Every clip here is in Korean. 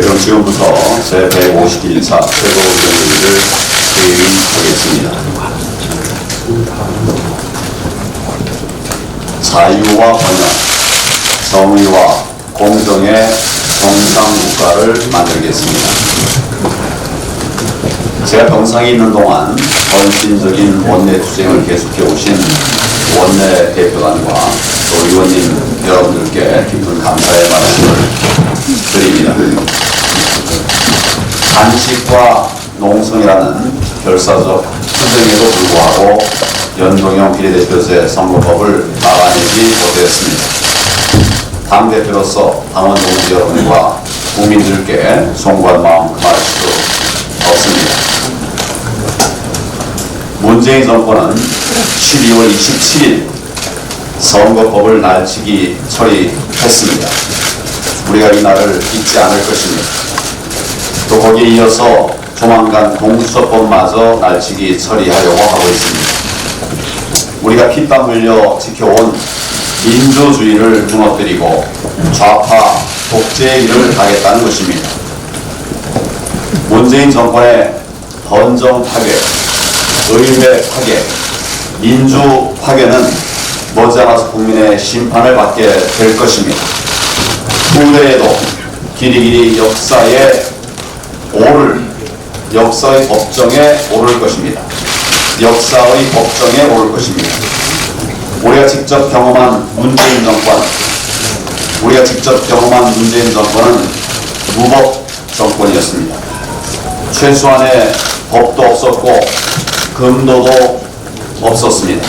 그럼 지금부터 제151차 최고위원회의를 개의하겠습니다. 자유와 번영, 정의와 공정의 정상국가를 만들겠습니다. 제가 병상에 있는 동안 헌신적인 원내투쟁을 계속해 오신 원내 대표단과 또 의원님 여러분들께 깊은 감사의 말씀을 드립니다. 단식과 농성이라는 결사적 투쟁에도 불구하고 연동형 비례대표제 선거법을 막아내지 못했습니다. 당대표로서 당원 동지 여러분과 국민들께 송구한 마음 금할 수 없습니다. 문재인 정권은 12월 27일 선거법을 날치기 처리했습니다. 우리가 이 날을 잊지 않을 것입니다. 또 거기에 이어서 조만간 공수처법마저 날치기 처리하려고 하고 있습니다. 우리가 피땀 흘려 지켜온 민주주의를 무너뜨리고 좌파 독재의 일을 하겠다는 것입니다. 문재인 정권의 헌정 파괴, 의회 파괴, 민주 파괴는 머지않아서 국민의 심판을 받게 될 것입니다. 후대에도 길이길이 역사의 법정에 오를 것입니다. 역사의 법정에 오를 것입니다. 우리가 직접 경험한 문재인 정권은 무법 정권이었습니다. 최소한의 법도 없었고 금도도 없었습니다.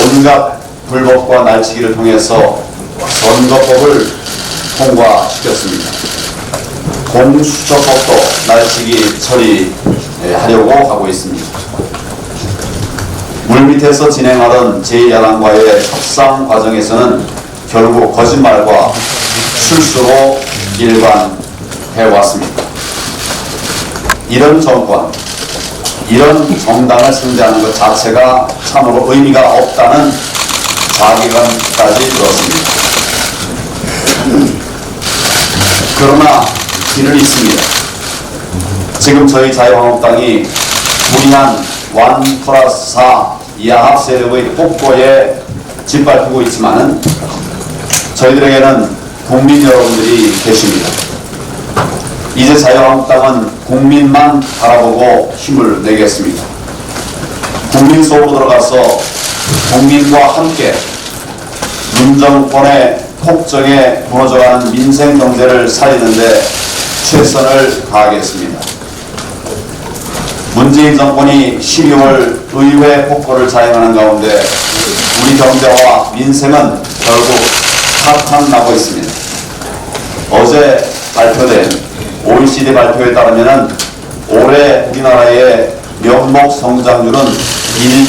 온갖 불법과 날치기를 통해서 선거법을 통과시켰습니다. 공수처법도 날치기 처리하려고 하고 있습니다. 물밑에서 진행하던 제1야당과의 협상 과정에서는 결국 거짓말과 실수로 일관해왔습니다. 이런 정권, 이런 정당을 상대하는 것 자체가 참으로 의미가 없다는 자괴감까지 들었습니다. 그러나 길은 있습니다. 지금 저희 자유한국당이 무리한 1+4 야합 세력의 폭거에 짓밟히고 있지만은 저희들에게는 국민 여러분들이 계십니다. 이제 자유한국당은 국민만 바라보고 힘을 내겠습니다. 국민 속으로 들어가서 국민과 함께 문정권의 폭정에 무너져가는 민생 경제를 살리는데 최선을 다하겠습니다. 문재인 정권이 12월 의회 폭거를 자행하는 가운데 우리 경제와 민생은 결국 파탄나고 있습니다. 어제 발표된 OECD 발표에 따르면 올해 우리나라의 명목 성장률은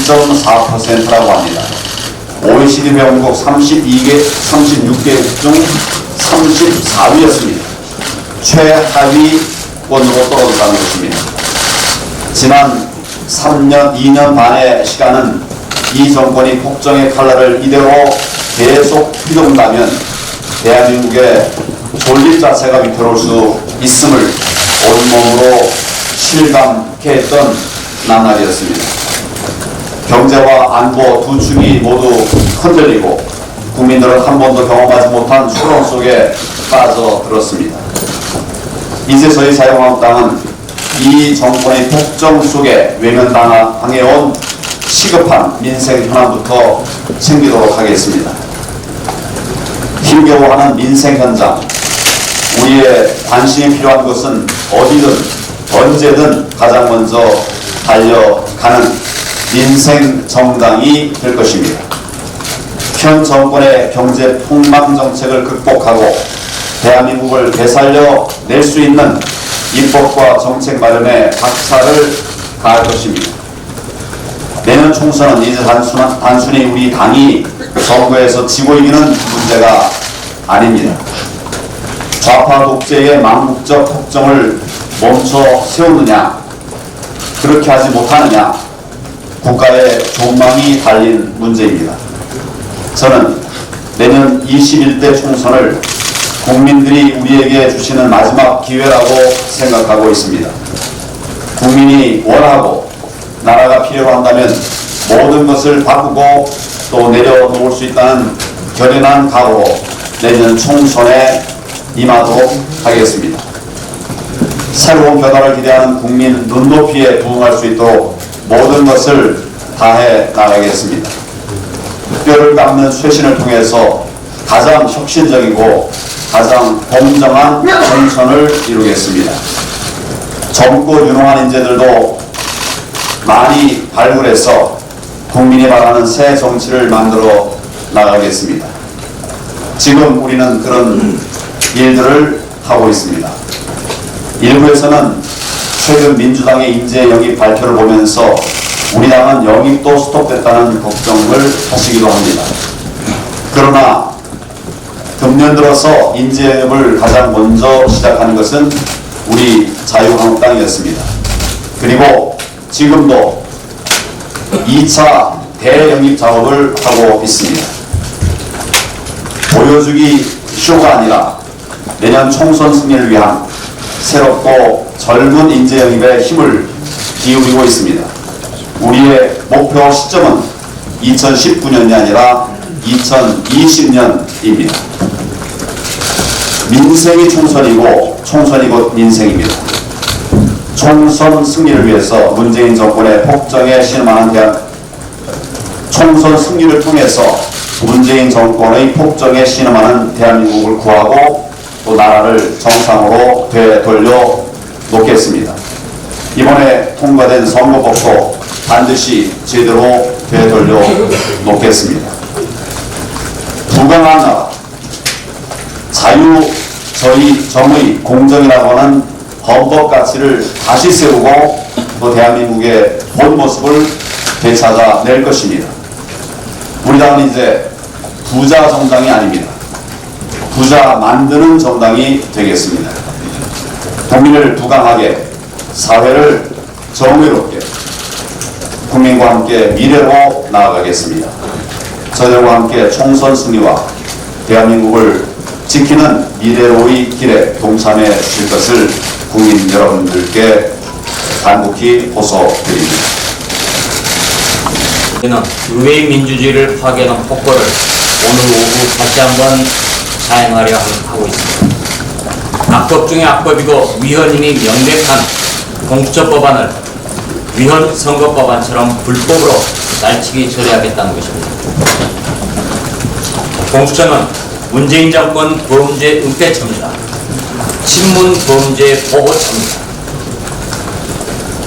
1.4%라고 합니다. OECD 회원국 36개 중 34위였습니다. 최하위권으로 떨어졌다는 것입니다. 지난 2년 반의 시간은 이 정권이 폭정의 칼날을 이대로 계속 휘둘른다면 대한민국의 존립 자체가 위태로울 수 있음을 온몸으로 실감케 했던 나날이었습니다. 경제와 안보 두 축이 모두 흔들리고 국민들은 한 번도 경험하지 못한 추론 속에 빠져들었습니다. 이제 저희 자유한국당은 이 정권의 폭정 속에 외면당해온 시급한 민생 현안부터 챙기도록 하겠습니다. 힘겨워하는 민생 현장, 우리의 관심이 필요한 것은 어디든 언제든 가장 먼저 달려가는 민생 정당이 될 것입니다. 현 정권의 경제 폭망 정책을 극복하고 대한민국을 되살려 낼 수 있는 입법과 정책 마련에 박차를 가할 것입니다. 내년 총선은 이제 단순히 우리 당이 선거에서 지고 이기는 문제가 아닙니다. 좌파 독재의 망국적 폭정을 멈춰 세우느냐, 그렇게 하지 못하느냐, 국가의 존망이 달린 문제입니다. 저는 내년 21대 총선을 국민들이 우리에게 주시는 마지막 기회라고 생각하고 있습니다. 국민이 원하고 나라가 필요로 한다면 모든 것을 바꾸고 또 내려놓을 수 있다는 결연한 각오로 내년 총선에 임하도록 하겠습니다. 새로운 변화를 기대하는 국민 눈높이에 부응할 수 있도록 모든 것을 다해 나가겠습니다. 뼈를 깎는 쇄신을 통해서 가장 혁신적이고 가장 공정한 총선을 이루겠습니다. 젊고 유능한 인재들도 많이 발굴해서 국민이 바라는 새 정치를 만들어 나가겠습니다. 지금 우리는 그런 일들을 하고 있습니다. 일부에서는 최근 민주당의 인재 영입 발표를 보면서 우리 당은 영입도 스톱됐다는 걱정을 하시기도 합니다. 그러나 금년 들어서 인재 영입을 가장 먼저 시작한 것은 우리 자유한국당이었습니다. 그리고 지금도 2차 대영입 작업을 하고 있습니다. 보여주기 쇼가 아니라 내년 총선 승리를 위한 새롭고 젊은 인재 영입에 힘을 기울이고 있습니다. 우리의 목표 시점은 2019년이 아니라 2020년입니다. 민생이 총선이고 총선이 곧 민생입니다. 총선 승리를 위해서 문재인 정권의 폭정에 신음하는 총선 승리를 통해서 문재인 정권의 폭정에 신음하는 대한민국을 구하고 또 나라를 정상으로 되돌려 놓겠습니다. 이번에 통과된 선거법도 반드시 제대로 되돌려 놓겠습니다. 부강한 나라, 정의, 공정이라고 하는 헌법 가치를 다시 세우고 또 대한민국의 본 모습을 되찾아낼 것입니다. 우리 당은 이제 부자 정당이 아닙니다. 부자 만드는 정당이 되겠습니다. 국민을 부강하게, 사회를 정의롭게, 국민과 함께 미래로 나아가겠습니다. 저들과 함께 총선 승리와 대한민국을 지키는 미래로의 길에 동참해 주실 것을 국민 여러분들께 간곡히 호소드립니다. 저는 의회 민주주의를 파괴하는 폭거를 오늘 오후 다시 한번 자행하려 하고 있습니다. 악법 중에 악법이고 위헌임이 명백한 공수처 법안을 위헌 선거법안처럼 불법으로 날치기 처리하겠다는 것입니다. 공수처는 문재인 정권 범죄 은폐처입니다. 친문 범죄 보호처입니다.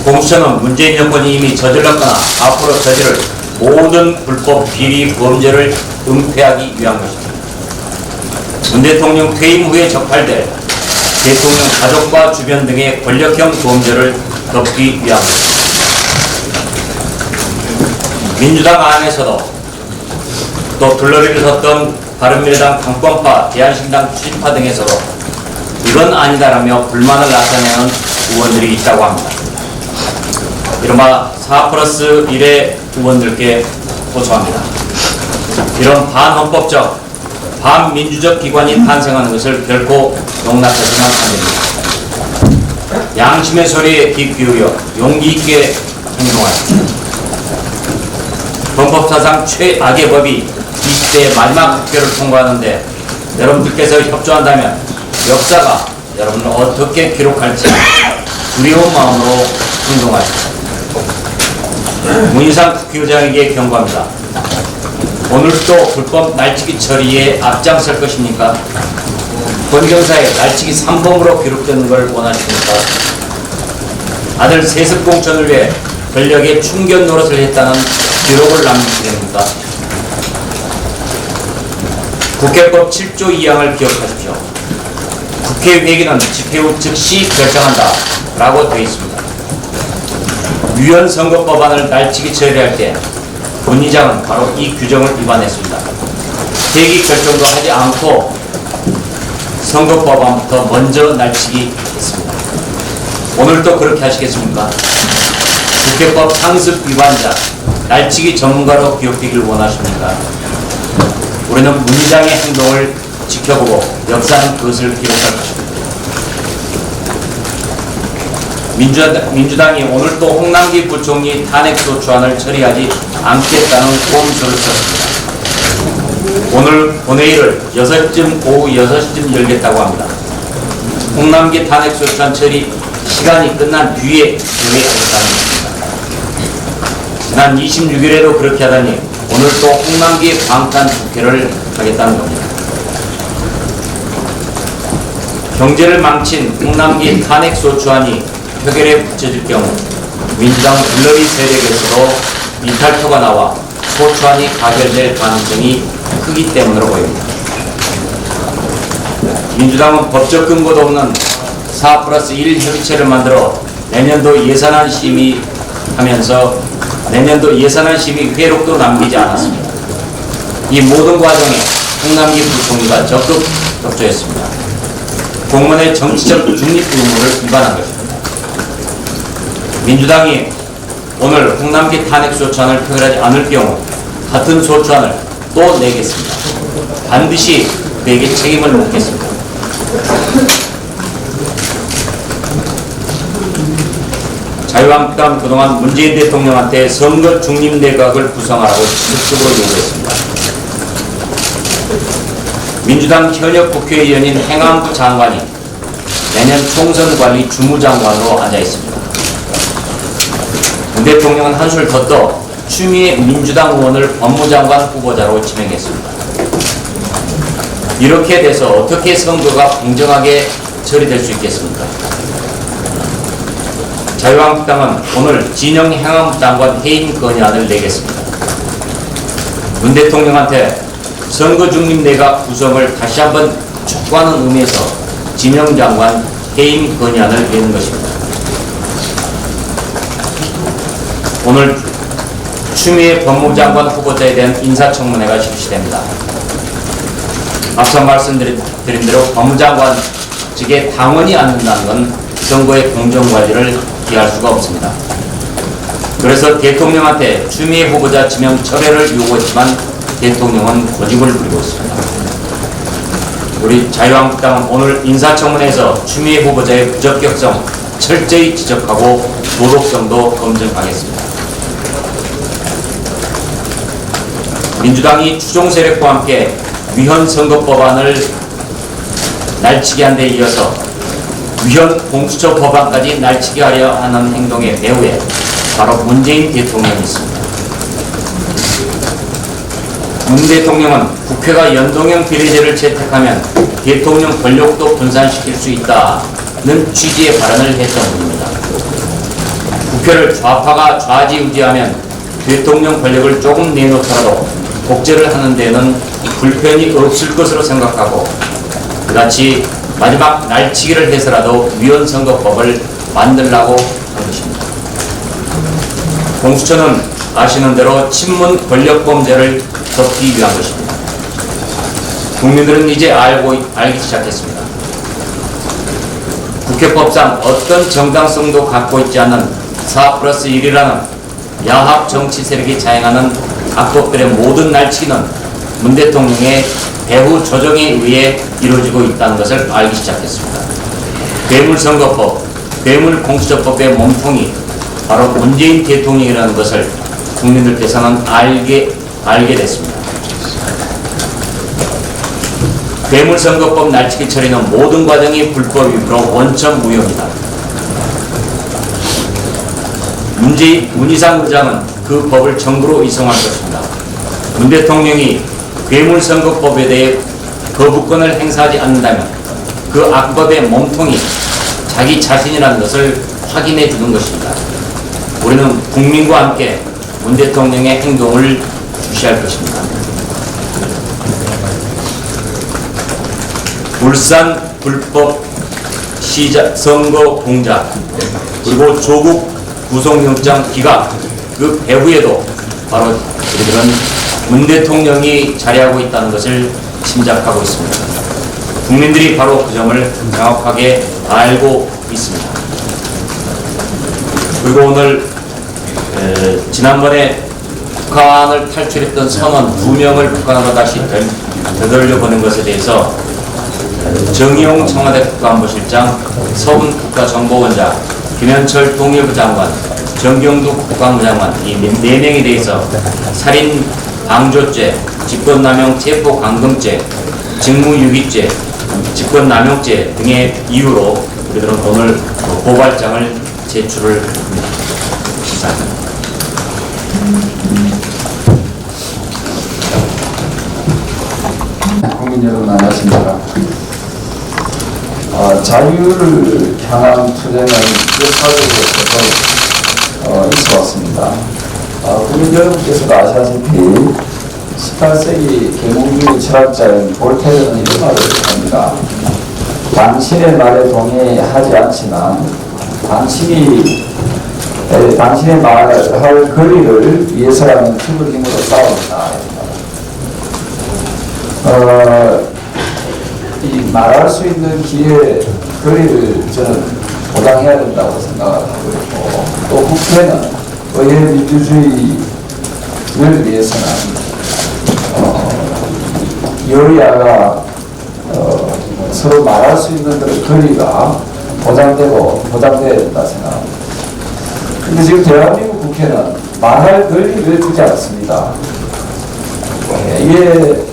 공수처는 문재인 정권이 이미 저질렀거나 앞으로 저지를 모든 불법 비리 범죄를 은폐하기 위한 것입니다. 문 대통령 퇴임 후에 적발될 대통령 가족과 주변 등의 권력형 범죄를 덮기 위한 것입니다. 민주당 안에서도 또 둘러리를 섰던 바른미래당 당권파, 대한신당 추진파 등에서도 이건 아니다라며 불만을 나타내는 의원들이 있다고 합니다. 이른바 4+1의 의원들께 호소합니다. 이런 반헌법적, 반민주적 기관이 탄생하는 것을 결코 용납하지는 않습니다. 양심의 소리에 귀 기울여 용기 있게 행동하십시오. 헌법사상 최악의 법이 20대 마지막 국회를 통과하는데 여러분들께서 협조한다면 역사가 여러분을 어떻게 기록할지 두려운 마음으로 행동하십시오. 문희상 국회의장에게 경고합니다. 오늘도 불법 날치기 처리에 앞장설 것입니까? 권경사에 날치기 3범으로 기록되는 걸 원하십니까? 아들 세습 공천을 위해 권력의 충견 노릇을 했다는 기록을 남기십니까? 국회법 7조 2항을 기억하십시오. 국회 회기는 집회 후 즉시 결정한다 라고 되어 있습니다. 위헌 선거법안을 날치기 처리할 때 문의장은 바로 이 규정을 위반했습니다. 대기 결정도 하지 않고 선거법안부터 먼저 날치기 했습니다. 오늘도 그렇게 하시겠습니까? 국회법 상습 위반자, 날치기 전문가로 기억되기를 원하십니까? 우리는 문의장의 행동을 지켜보고 역사는 그것을 기록할 것입니다. 민주당이 오늘도 홍남기 부총리 탄핵소추안을 처리하지 않겠다는 꼼수를 썼습니다. 오늘 본회의를 오후 6시쯤 열겠다고 합니다. 홍남기 탄핵소추안 처리 시간이 끝난 뒤에 결의하겠다는 것입니다. 지난 26일에도 그렇게 하다니 오늘 또 홍남기 방탄 국회를 하겠다는 겁니다. 경제를 망친 홍남기 탄핵소추안이 표결에 붙여질 경우 민주당 블러리 세력에서도 이탈표가 나와 소추안이 가결될 가능성이 크기 때문으로 보입니다. 민주당은 법적 근거도 없는 4+1 협의체를 만들어 내년도 예산안 심의하면서 내년도 예산안 심의 회록도 남기지 않았습니다. 이 모든 과정에 홍남기 부총리가 적극 협조했습니다. 공무원의 정치적 중립 의무를 위반한 것입니다. 민주당이 오늘 홍남기 탄핵소추안을 표결하지 않을 경우 같은 소추안을 또 내겠습니다. 반드시 그에게 책임을 묻겠습니다. 자유한국당 그동안 문재인 대통령한테 선거 중립 내각을 구성하라고 지속적으로 요구했습니다. 민주당 현역 국회의원인 행안부 장관이 내년 총선관리 주무장관으로 앉아 있습니다. 문 대통령은 한술 더 떠 추미애 민주당 의원을 법무장관 후보자로 지명했습니다. 이렇게 돼서 어떻게 선거가 공정하게 처리될 수 있겠습니까? 자유한국당은 오늘 진영 행안부 장관 해임 건의안을 내겠습니다. 문 대통령한테 선거 중립 내각 구성을 다시 한번 촉구하는 의미에서 진영 장관 해임 건의안을 내는 것입니다. 오늘 추미애 법무장관 후보자에 대한 인사청문회가 실시됩니다. 앞서 말씀드린 대로 법무장관 측에 당원이 앉는다는 건 선거의 공정관리를 기할 수가 없습니다. 그래서 대통령한테 추미애 후보자 지명 철회를 요구했지만 대통령은 고집을 부리고 있습니다. 우리 자유한국당은 오늘 인사청문회에서 추미애 후보자의 부적격성 철저히 지적하고 도덕성도 검증하겠습니다. 민주당이 추종 세력과 함께 위헌 선거법안을 날치기 한 데 이어서 위헌 공수처 법안까지 날치기 하려 하는 행동의 배후에 바로 문재인 대통령이 있습니다. 문 대통령은 국회가 연동형 비례제를 채택하면 대통령 권력도 분산시킬 수 있다는 취지의 발언을 했던 분입니다. 국회를 좌파가 좌지우지하면 대통령 권력을 조금 내놓더라도 독재를 하는 데는 불편이 없을 것으로 생각하고 그같이 마지막 날치기를 해서라도 위헌 선거법을 만들라고 한 것입니다. 공수처는 아시는 대로 친문 권력범죄를 덮기 위한 것입니다. 국민들은 이제 알기 시작했습니다. 국회법상 어떤 정당성도 갖고 있지 않는 4+1이라는 야합 정치 세력이 자행하는 악법들의 모든 날치기는 문 대통령의 배후 조정에 의해 이루어지고 있다는 것을 알기 시작했습니다. 괴물선거법, 괴물공수처법의 몸통이 바로 문재인 대통령이라는 것을 국민들께서는 알게 됐습니다. 괴물선거법 날치기 처리는 모든 과정이 불법이므로 원천 무효입니다. 문희상 의장은 그 법을 정부로 이송할 것입니다. 문 대통령이 괴물선거법에 대해 거부권을 행사하지 않는다면 그 악법의 몸통이 자기 자신이라는 것을 확인해 주는 것입니다. 우리는 국민과 함께 문 대통령의 행동을 주시할 것입니다. 울산 불법 선거 공작 그리고 조국 구속영장 기각 그 배후에도 바로 우리들은 문 대통령이 자리하고 있다는 것을 짐작하고 있습니다. 국민들이 바로 그 점을 명확하게 알고 있습니다. 그리고 오늘 지난번에 북한을 탈출했던 선원 2명을 북한으로 다시 되돌려보낸 것에 대해서 정의용 청와대 국가안보실장, 서훈 국가정보원장, 김현철 통일부 장관, 정경두 국방부 장관 이 4명에 대해서 살인 방조죄, 직권남용 체포감금죄, 직무유기죄, 직권남용죄 등의 이유로 우리들은 오늘 고발장을 제출을 합니다. 시작합니다. 국민 여러분 안녕하십니까. 자유를 향한 투쟁은 역사적으로 있어 왔습니다. 국민 여러분께서도 아시다시피 18세기 계몽주의 철학자인 볼테르는 이런 말을 합니다. 당신의 말에 동의하지 않지만 당신의 말할 거리를 위해서라면 힘을 힘으로 싸운다. 이 말할 수 있는 기회, 거리를 저는 보장해야 된다고 생각하고 있고, 또 국회는 의회 민주주의를 위해서는 여야가 서로 말할 수 있는 그런 거리가 보장돼야 된다 생각합니다. 근데 지금 대한민국 국회는 말할 거리를 주지 않습니다. 이게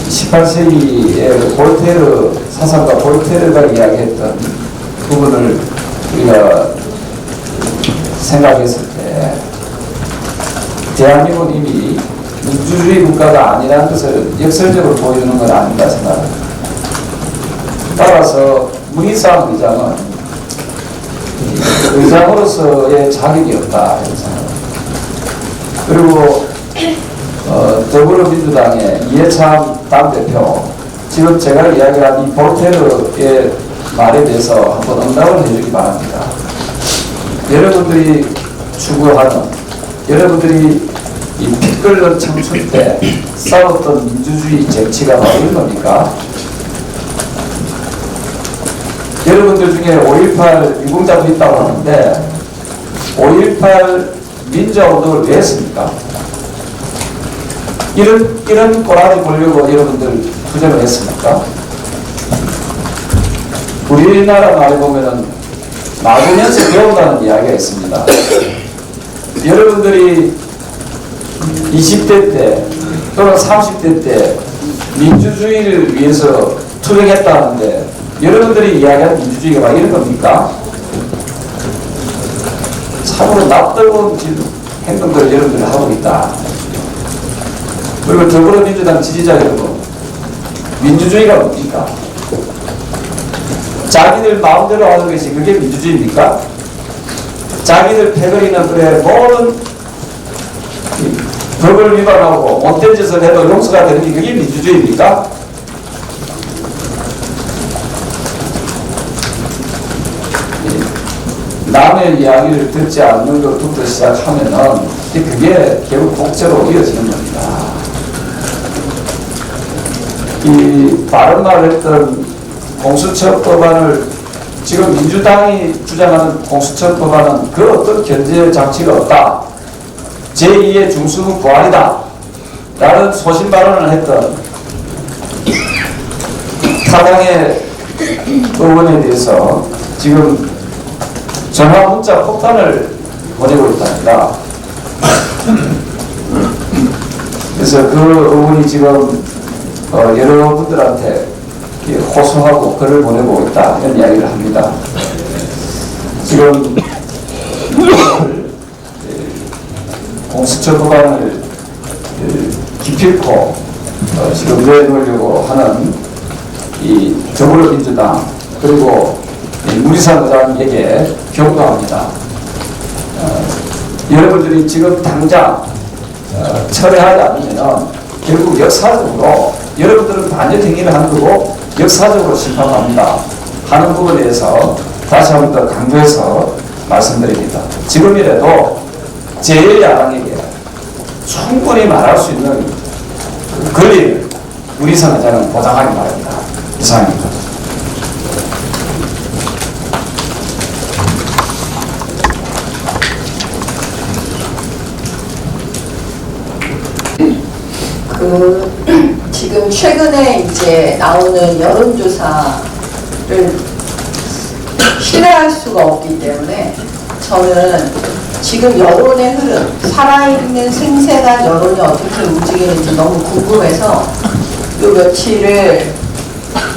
18세기의 볼테르 사상가 볼테르가 이야기했던 부분을 우리가 생각했을 때 대한민국은 이미 민주주의 국가가 아니라는 것을 역설적으로 보여주는 건 아닌가 생각합니다. 따라서 문희상 의장은 의장으로서의 자격이 없다 이런 생각합니다. 그리고 더불어민주당의 이해찬 당대표, 지금 제가 이야기한 이 볼테르의 말에 대해서 한번 응답을 해주기 바랍니다. 여러분들이 추구하는, 여러분들이 이 피 끓는 청춘 때 싸웠던 민주주의 정치가 바로 이런 겁니까? 여러분들 중에 5.18 유공자도 있다고 하는데 5.18 민주화운동을 왜 했습니까? 이런 꼬라지 보려고 여러분들 투쟁을 했습니까? 우리나라 말에 보면은 맞으면서 배운다는 이야기가 있습니다. 여러분들이 20대 때 또는 30대 때 민주주의를 위해서 투쟁했다는데 여러분들이 이야기한 민주주의가 막 이런 겁니까? 참으로 납득은 행동들을 여러분들이 하고 있다. 그리고 더불어민주당 지지자 여러분, 민주주의가 뭡니까? 자기들 마음대로 하는 것이 그게 민주주의입니까? 자기들 패거리는 그래 모든 법을 위반하고 못된 짓을 해도 용서가 되는 게 그게 민주주의입니까? 남의 이야기를 듣지 않는 것부터 시작하면은 그게 결국 독재로 이어지는 겁니다. 이 바른말 했던 공수처법안을 지금 민주당이 주장하는 공수처법안은 그 어떤 견제 장치가 없다. 제2의 중수부 부활이다. 라는 소신 발언을 했던 타당의 의원에 대해서 지금 전화 문자 폭탄을 보내고 있답니다. 그래서 그 의원이 지금 여러분들한테 호소하고 글을 보내고 있다 이런 이야기를 합니다. 지금 공수처 법안을 기필코 지금 내놓으려고 하는 이 더불어민주당 그리고 문희상 의장에게 경고합니다. 여러분들이 지금 당장 철회하지 않으면 결국 역사적으로 여러분들은 반역 행위를 하는 거고 역사적으로 심판합니다 하는 부분에 대해서 다시 한 번 더 강조해서 말씀드립니다. 지금이라도 제1야당에게 충분히 말할 수 있는 그 권리를 우리 선거자는 보장하기 바랍니다. 이상입니다. 지금 최근에 이제 나오는 여론조사를 신뢰할 수가 없기 때문에 저는 지금 여론의 흐름, 살아있는 생생한 여론이 어떻게 움직이는지 너무 궁금해서 요 며칠을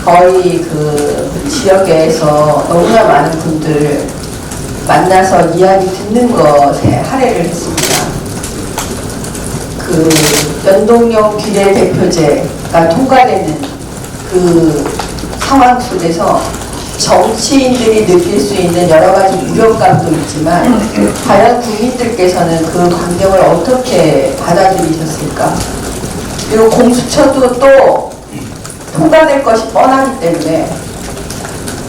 거의 그 지역에서 너무나 많은 분들 만나서 이야기 듣는 것에 할애를 했습니다. 그 연동형 비례대표제가 통과되는 그 상황 속에서 정치인들이 느낄 수 있는 여러 가지 우려감도 있지만 과연 국민들께서는 그 광경을 어떻게 받아들이셨을까? 그리고 공수처도 또 통과될 것이 뻔하기 때문에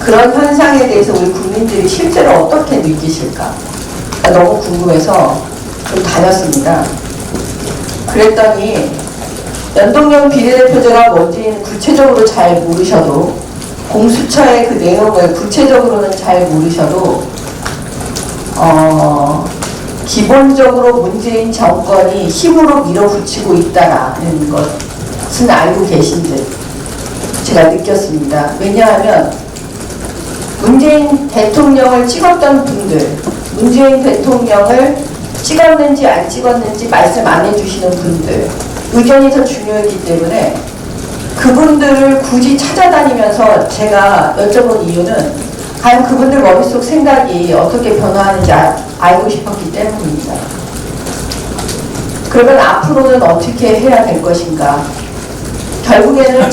그런 현상에 대해서 우리 국민들이 실제로 어떻게 느끼실까? 너무 궁금해서 좀 다녔습니다. 그랬더니 연동형 비례대표제가 뭔지는 구체적으로 잘 모르셔도 공수처의 그 내용을 구체적으로는 잘 모르셔도 기본적으로 문재인 정권이 힘으로 밀어붙이고 있다는 것은 알고 계신 듯 제가 느꼈습니다. 왜냐하면 문재인 대통령을 찍었던 분들, 문재인 대통령을 찍었는지 안 찍었는지 말씀 안 해주시는 분들, 의견이 더 중요했기 때문에 그분들을 굳이 찾아다니면서 제가 여쭤본 이유는 과연 그분들 머릿속 생각이 어떻게 변화하는지 알고 싶었기 때문입니다. 그러면 앞으로는 어떻게 해야 될 것인가? 결국에는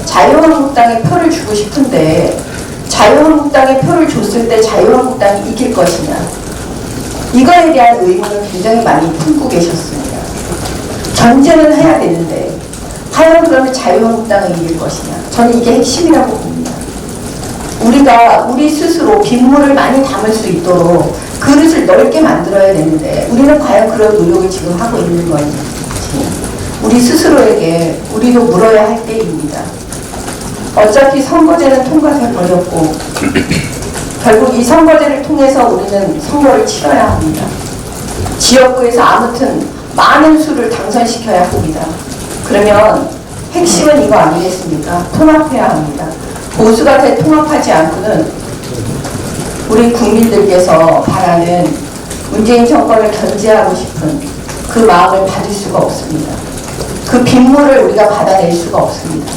자유한국당에 표를 주고 싶은데 자유한국당에 표를 줬을 때 자유한국당이 이길 것이냐? 이거에 대한 의문을 굉장히 많이 품고 계셨습니다. 전제는 해야 되는데 과연 그러면 자유한국당이 이길 것이냐? 저는 이게 핵심이라고 봅니다. 우리가 우리 스스로 빗물을 많이 담을 수 있도록 그릇을 넓게 만들어야 되는데 우리는 과연 그런 노력을 지금 하고 있는 건지 우리 스스로에게 우리도 물어야 할 때입니다. 어차피 선거제는 통과해 버렸고 결국 이 선거제를 통해서 우리는 선거를 치러야 합니다. 지역구에서 아무튼 많은 수를 당선시켜야 합니다. 그러면 핵심은 이거 아니겠습니까? 통합해야 합니다. 보수가 대통합하지 않고는 우리 국민들께서 바라는 문재인 정권을 견제하고 싶은 그 마음을 받을 수가 없습니다. 그 빗물을 우리가 받아낼 수가 없습니다.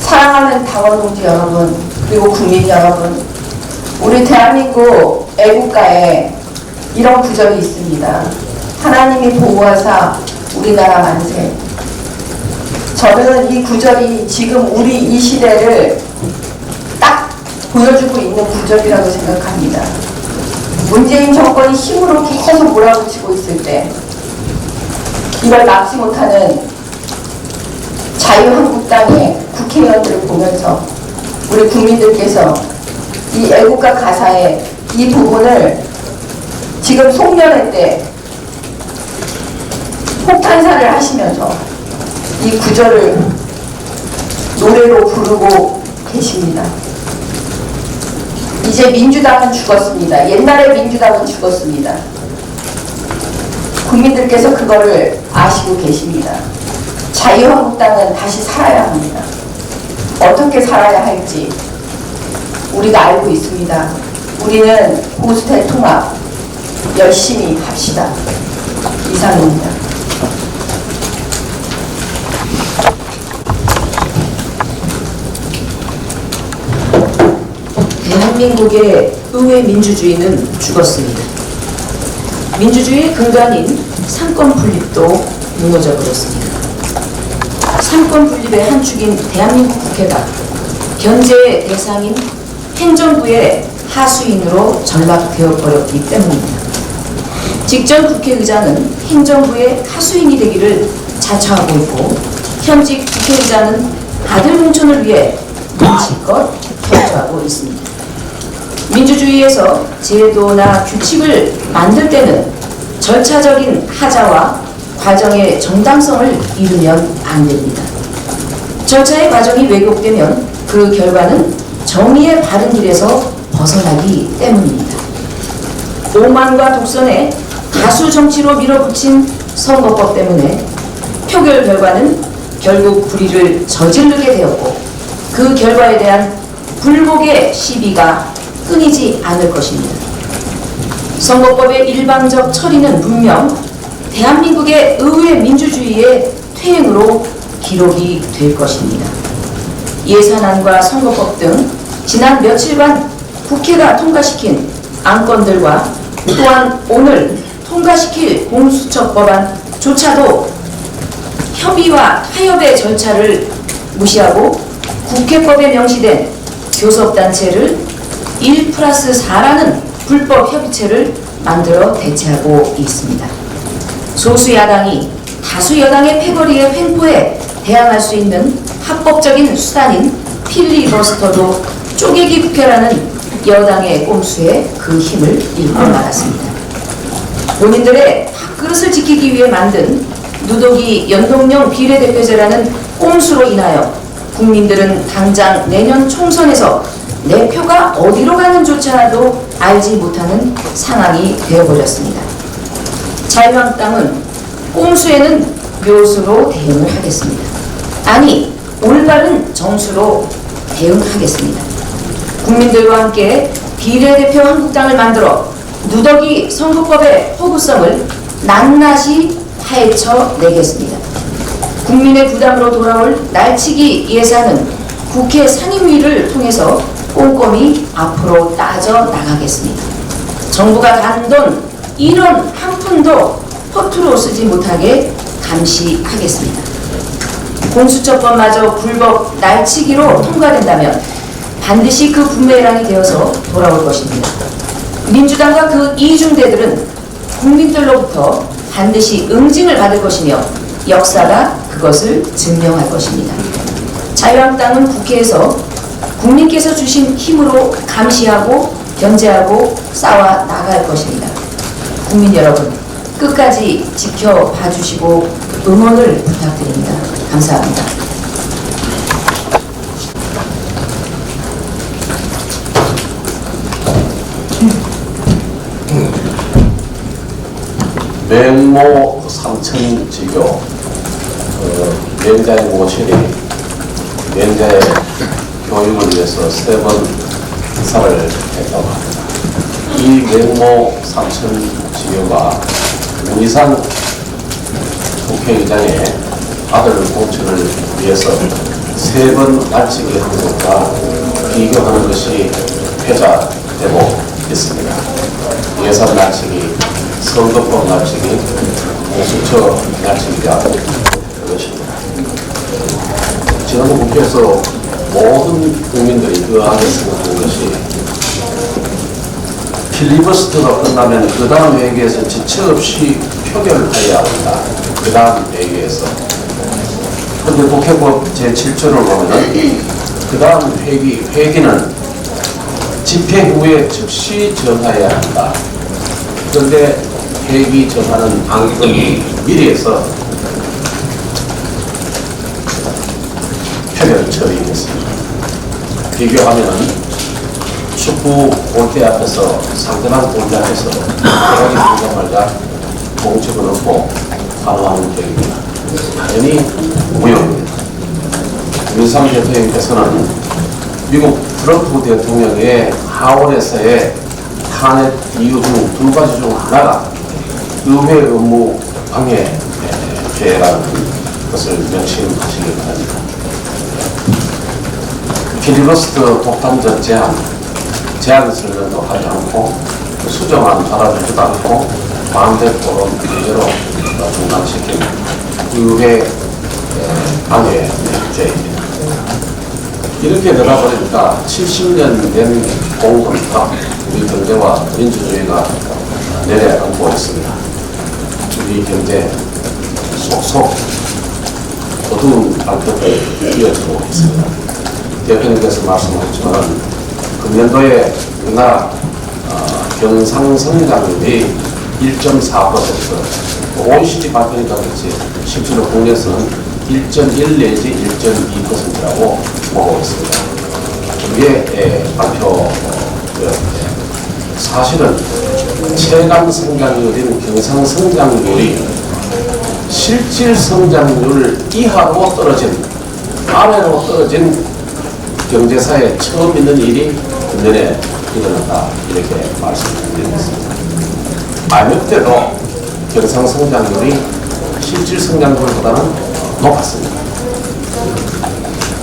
사랑하는 당원 동지 여러분, 그리고 국민 여러분, 우리 대한민국 애국가에 이런 구절이 있습니다. 하나님이 보호하사 우리나라 만세. 저는 이 구절이 지금 우리 이 시대를 딱 보여주고 있는 구절이라고 생각합니다. 문재인 정권이 힘으로 계속 몰아붙이고 있을 때 이걸 막지 못하는 자유한국당의 국회의원들을 보면서 우리 국민들께서 이 애국가 가사의 이 부분을 지금 송년회 때 폭탄사를 하시면서 이 구절을 노래로 부르고 계십니다. 이제 민주당은 죽었습니다. 옛날에 민주당은 죽었습니다. 국민들께서 그거를 아시고 계십니다. 자유한국당은 다시 살아야 합니다. 어떻게 살아야 할지 우리가 알고 있습니다. 우리는 보수 대통합 열심히 합시다. 이상입니다. 대한민국의 의회 민주주의는 죽었습니다. 민주주의의 근간인 상권 분립도 무너져 버렸습니다. 상권 분립의 한 축인 대한민국 국회가 견제의 대상인 행정부의 하수인으로 전락되어 버렸기 때문입니다. 직전 국회의장은 행정부의 하수인이 되기를 자처하고 있고 현직 국회의장은 아들 공천을 위해 눈치껏 협조하고 있습니다. 민주주의에서 제도나 규칙을 만들 때는 절차적인 하자와 과정의 정당성을 잃으면 안 됩니다. 절차의 과정이 왜곡되면 그 결과는 정의의 바른 길에서 벗어나기 때문입니다. 오만과 독선에 다수 정치로 밀어붙인 선거법 때문에 표결 결과는 결국 불의를 저지르게 되었고 그 결과에 대한 불복의 시비가 끊이지 않을 것입니다. 선거법의 일방적 처리는 분명 대한민국의 의회 민주주의의 퇴행으로 기록이 될 것입니다. 예산안과 선거법 등 지난 며칠간 국회가 통과시킨 안건들과 또한 오늘 통과시킬 공수처 법안조차도 협의와 타협의 절차를 무시하고 국회법에 명시된 교섭단체를 1+4라는 불법 협의체를 만들어 대체하고 있습니다. 소수 야당이 다수 여당의 패거리의 횡포에 대항할 수 있는 합법적인 수단인 필리버스터도 쪼개기 국회라는 여당의 꼼수에 그 힘을 잃고 말았습니다. 본인들의 밥그릇을 지키기 위해 만든 누더기 연동형 비례대표제라는 꼼수로 인하여 국민들은 당장 내년 총선에서 내 표가 어디로 가는조차도 알지 못하는 상황이 되어버렸습니다. 자유한국당은 꼼수에는 묘수로 대응을 하겠습니다. 아니, 올바른 정수로 대응하겠습니다. 국민들과 함께 비례대표 한국당을 만들어 누더기 선거법의 허구성을 낱낱이 파헤쳐내겠습니다. 국민의 부담으로 돌아올 날치기 예산은 국회 상임위를 통해서 꼼꼼히 앞으로 따져나가겠습니다. 정부가 단돈 1원 한 푼도 허투루 쓰지 못하게 감시하겠습니다. 공수처법마저 불법 날치기로 통과된다면 반드시 그 분배란이 되어서 돌아올 것입니다. 민주당과 그 이중대들은 국민들로부터 반드시 응징을 받을 것이며 역사가 그것을 증명할 것입니다. 자유한국당은 국회에서 국민께서 주신 힘으로 감시하고 견제하고 싸워 나갈 것입니다. 국민 여러분, 끝까지 지켜봐 주시고 응원을 부탁드립니다. 감사합니다. 맹모 삼천지교 맹자의 모실이 맹자의 교육을 위해서 3번 기사를 했다고 합니다. 이 맹모 삼천지교가 문희상 국회의장의 아들 공천을 위해서 3번 날치기 한 것과 비교하는 것이 회자되고 있습니다. 예산 날치기, 선거법 날치기, 공수처 날치기가 그것입니다. 지난번 국회에서 모든 국민들이 그 안에 생각하는 것이 필리버스터가 끝나면 그 다음 회기에서 지체 없이 표결해야 한다. 그 다음 회기에서. 그런데 국회법 제7조를 보면 그 다음 회기는 집회 후에 즉시 정하여야 한다. 그런데 회기 정하는 안건이 미리 해서 표결 처리했습니다. 비교하면 축구 골대 앞에서 상대방 골대 앞에서 대각이 등장하자 공책을 얻고 환호하는 계획입니다. 당연히 무효입니다. 윤석열 대통령께서는 미국 트럼프 대통령의 하원에서의 탄핵 이유 중 2가지 중 하나가 의회 업무 방해죄라는 것을 명심하시기 바랍니다. 필리버스터 독단적 제한 설명도 하지 않고 수정안 받아주지도 않고 마음대로 문제로 중단시킨 의회 방해죄입니다. 이렇게 되다 보니까 70년 된 공헌과 우리 경제와 민주주의가 내려앉고 있습니다. 우리 경제 속속 어두운 발표를 이어지고 있습니다. 대표님께서 말씀하셨지만 금년도에 우리나라 경상성장률이 1.4%, OECD 발표니까 그렇지 실제로 국내에서는 1.1 내지 1.2%라고 보고 있습니다. 이게 발표였는데 사실은 체감 성장률인 경상 성장률이 실질 성장률 이하로 떨어진, 아래로 떨어진 경제사에 처음 있는 일이 금년에 일어났다, 이렇게 말씀드리겠습니다. IMF 때도 경상 성장률이 실질 성장률보다는 높았습니다.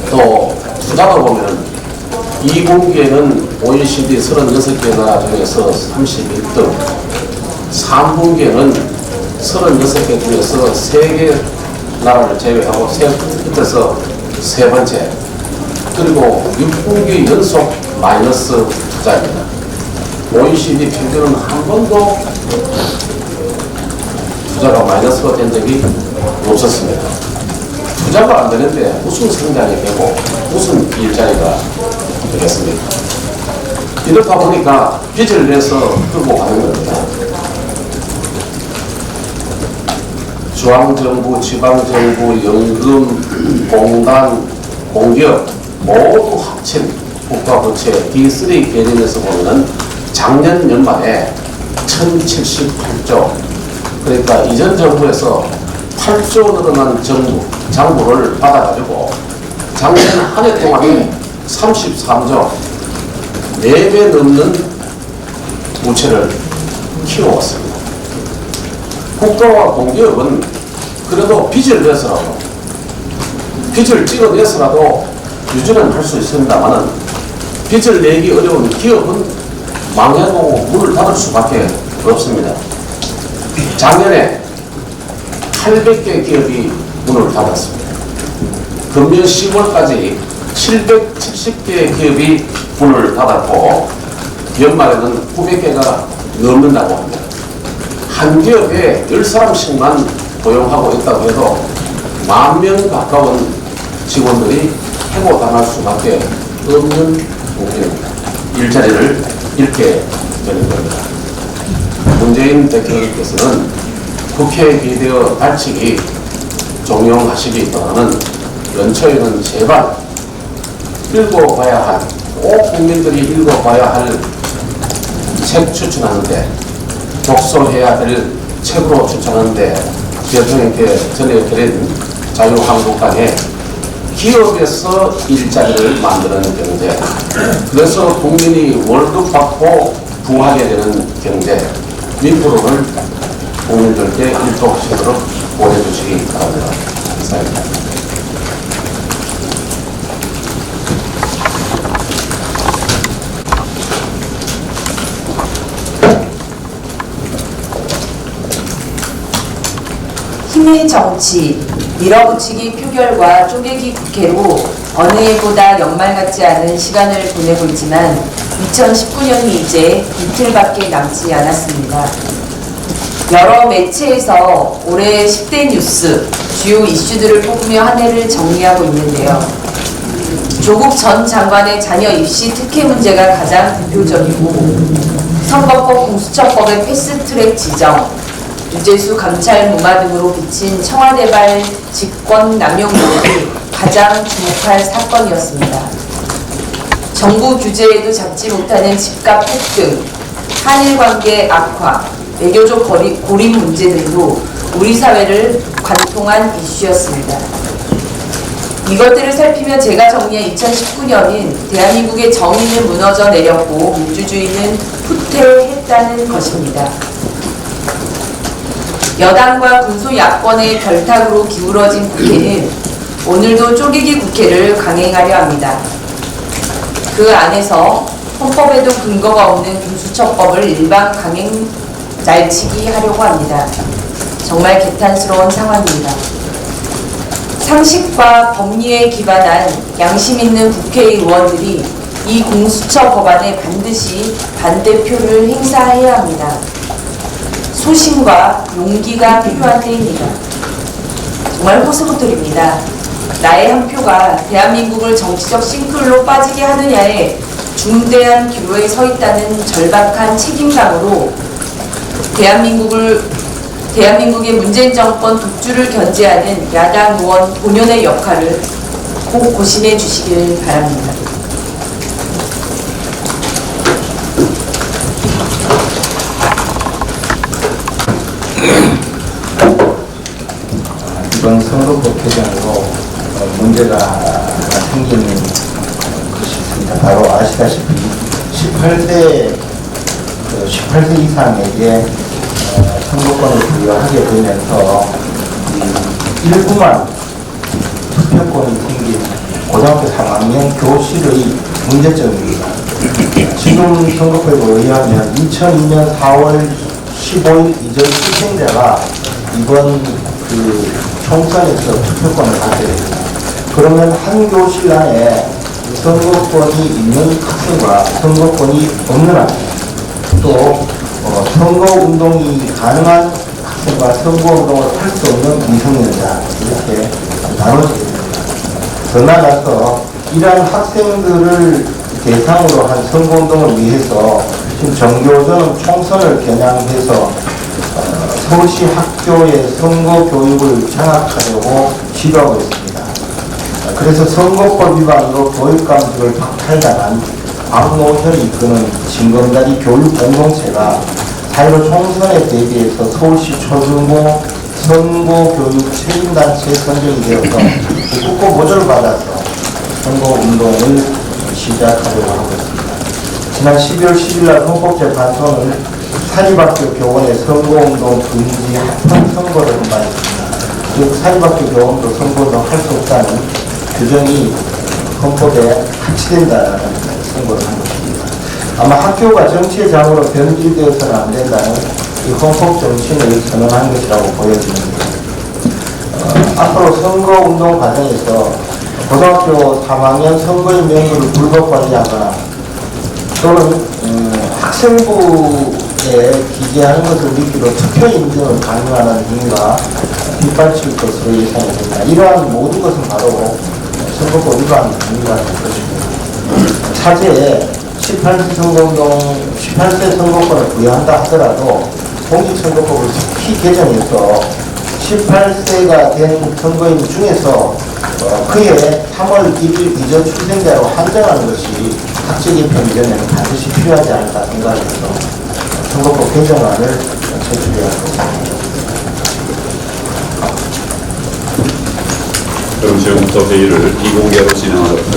또 투자도 보면 2분기에는 OECD 36개 나라 중에서 31등, 3분기에는 36개 중에서 3개 나라를 제외하고 끝에서 세 번째, 그리고 6분기 연속 마이너스 투자입니다. OECD 평균은 한 번도 투자가 마이너스가 된 적이 없었습니다. 투자가 안 되는데 무슨 성장이 되고 무슨 일자리가 되겠습니까? 이렇다 보니까 빚을 내서 끌고 가는 겁니다. 중앙정부, 지방정부, 연금, 공단, 공기업 모두 합친 국가부채 D3 개념에서 보면 작년 연말에 1078조, 그러니까 이전 정부에서 8조 늘어난 장부를 받아가지고 작년 한 해 동안에 33조, 4배 넘는 부채를 키워왔습니다. 국가와 공기업은 그래도 빚을 내서라도, 빚을 찍어내서라도 유지는 할 수 있습니다만은 빚을 내기 어려운 기업은 망해보고 문을 닫을 수밖에 없습니다. 작년에 800개 기업이 문을 닫았습니다. 금년 10월까지 770개 기업이 문을 닫았고 연말에는 900개가 넘는다고 합니다. 한 기업에 10사람씩만 고용하고 있다고 해도 10,000명 가까운 직원들이 해고당할 수밖에 없는 공정입니다. 일자리를 잃게 되는 겁니다. 문재인 대통령께서는 국회에 기대어 발칙이 종용하시기보다는 연초에는 제발 읽어봐야 할, 꼭 국민들이 읽어봐야 할 책 추천하는데, 독서해야 될 책으로 추천하는데 대통령께 전해드린 자유한국당에 기업에서 일자리를 만드는 경제, 그래서 국민이 월급 받고 부하게 되는 경제, 민프로를 국민들께 일독식으로 보내주시기 바랍니다. 감사합니다. 힘의 정치, 밀어붙이기 표결과 쪼개기 국회로 어느 해보다 연말 같지 않은 시간을 보내고 있지만 2019년이 이제 이틀밖에 남지 않았습니다. 여러 매체에서 올해 10대 뉴스, 주요 이슈들을 뽑으며 한 해를 정리하고 있는데요. 조국 전 장관의 자녀 입시 특혜 문제가 가장 대표적이고, 선거법 공수처법의 패스트트랙 지정, 유재수 감찰 무마 등으로 비친 청와대발 직권 남용 의혹이 가장 주목할 사건이었습니다. 정부 규제에도 잡지 못하는 집값 폭등, 한일 관계 악화, 외교적 고립 문제 등도 우리 사회를 관통한 이슈였습니다. 이것들을 살피며 제가 정리한 2019년인 대한민국의 정의는 무너져 내렸고 민주주의는 후퇴했다는 것입니다. 여당과 군소 야권의 결탁으로 기울어진 국회는 오늘도 쪼개기 국회를 강행하려 합니다. 그 안에서 헌법에도 근거가 없는 공수처법을 일반 강행 날치기 하려고 합니다. 정말 개탄스러운 상황입니다. 상식과 법리에 기반한 양심 있는 국회의원들이 이 공수처 법안에 반드시 반대표를 행사해야 합니다. 소신과 용기가 필요한 때입니다. 정말 호소드립니다. 나의 한 표가 대한민국을 정치적 싱크로 빠지게 하느냐에 중대한 기로에 서 있다는 절박한 책임감으로 대한민국의 문재인 정권 독주를 견제하는 야당 의원 본연의 역할을 꼭 고심해 주시길 바랍니다. 이번 선거법 개정으로 문제가 생기는 것이 있습니다. 바로 아시다시피 18세 이상에게 선거권을 부여하게 되면서 일부만 투표권이 생긴 고등학교 3학년 교실의 문제점입니다. 지금 선거법에 의하면 2002년 4월 15일 이전 시행자가 이번 총선에서 투표권을 갖게 됩니다. 그러면 한 교실 안에 선거권이 있는 학생과 선거권이 없는 학생, 또 선거운동이 가능한 학생과 선거운동을 할 수 없는 미성년자, 이렇게 나눠지게 됩니다. 더 나아가서 이러한 학생들을 대상으로 한 선거운동을 위해서 지금 정교조는 총선을 겨냥해서 서울시 학교의 선거 교육을 장악하려고 시도하고 있습니다. 그래서 선거법 위반으로 교육감들을 박탈당한 박노현이 이끄는 징검다리 교육 공동체가 4.15 총선에 대비해서 서울시 초중고 선거교육 책임단체에 선정이 되어서 국고 보조를 받아서 선거운동을 시작하려고 하고 있습니다. 지난 12월 10일 날 헌법재판소는 사립학교 교원의 선거운동 금지 합헌 선고를 한 바 있습니다. 즉 사립학교 교원도 선거운동 할 수 없다는 규정이 헌법에 합치된다는 선고를 한 것입니다. 아마 학교가 정치의 장으로 변질되어서는 안 된다는 이 헌법 정신을 선언한 것이라고 보여지는데 앞으로 선거운동 과정에서 고등학교 3학년 선거인 명부를 불법 관리하거나 또는 학생부에 기재하는 것을 미끼로 투표 인증을 강요하는 행위가 빗발칠 것으로 예상이 됩니다. 이러한 모든 것은 바로 선거법 위반 행위가 될 것입니다. 차제에 18세 선거권을 부여한다 하더라도 공직선거법을 속히 개정해서 18세가 된 선거인 중에서 그해 3월 1일 이전 출생자로 한정하는 것이 학제 개편 이전에는 반드시 필요하지 않을까 생각해서 선거법 개정안을 제출해야 합니다. 그럼 지금부터 회의를 비공개로 진행하도록 하겠습니다.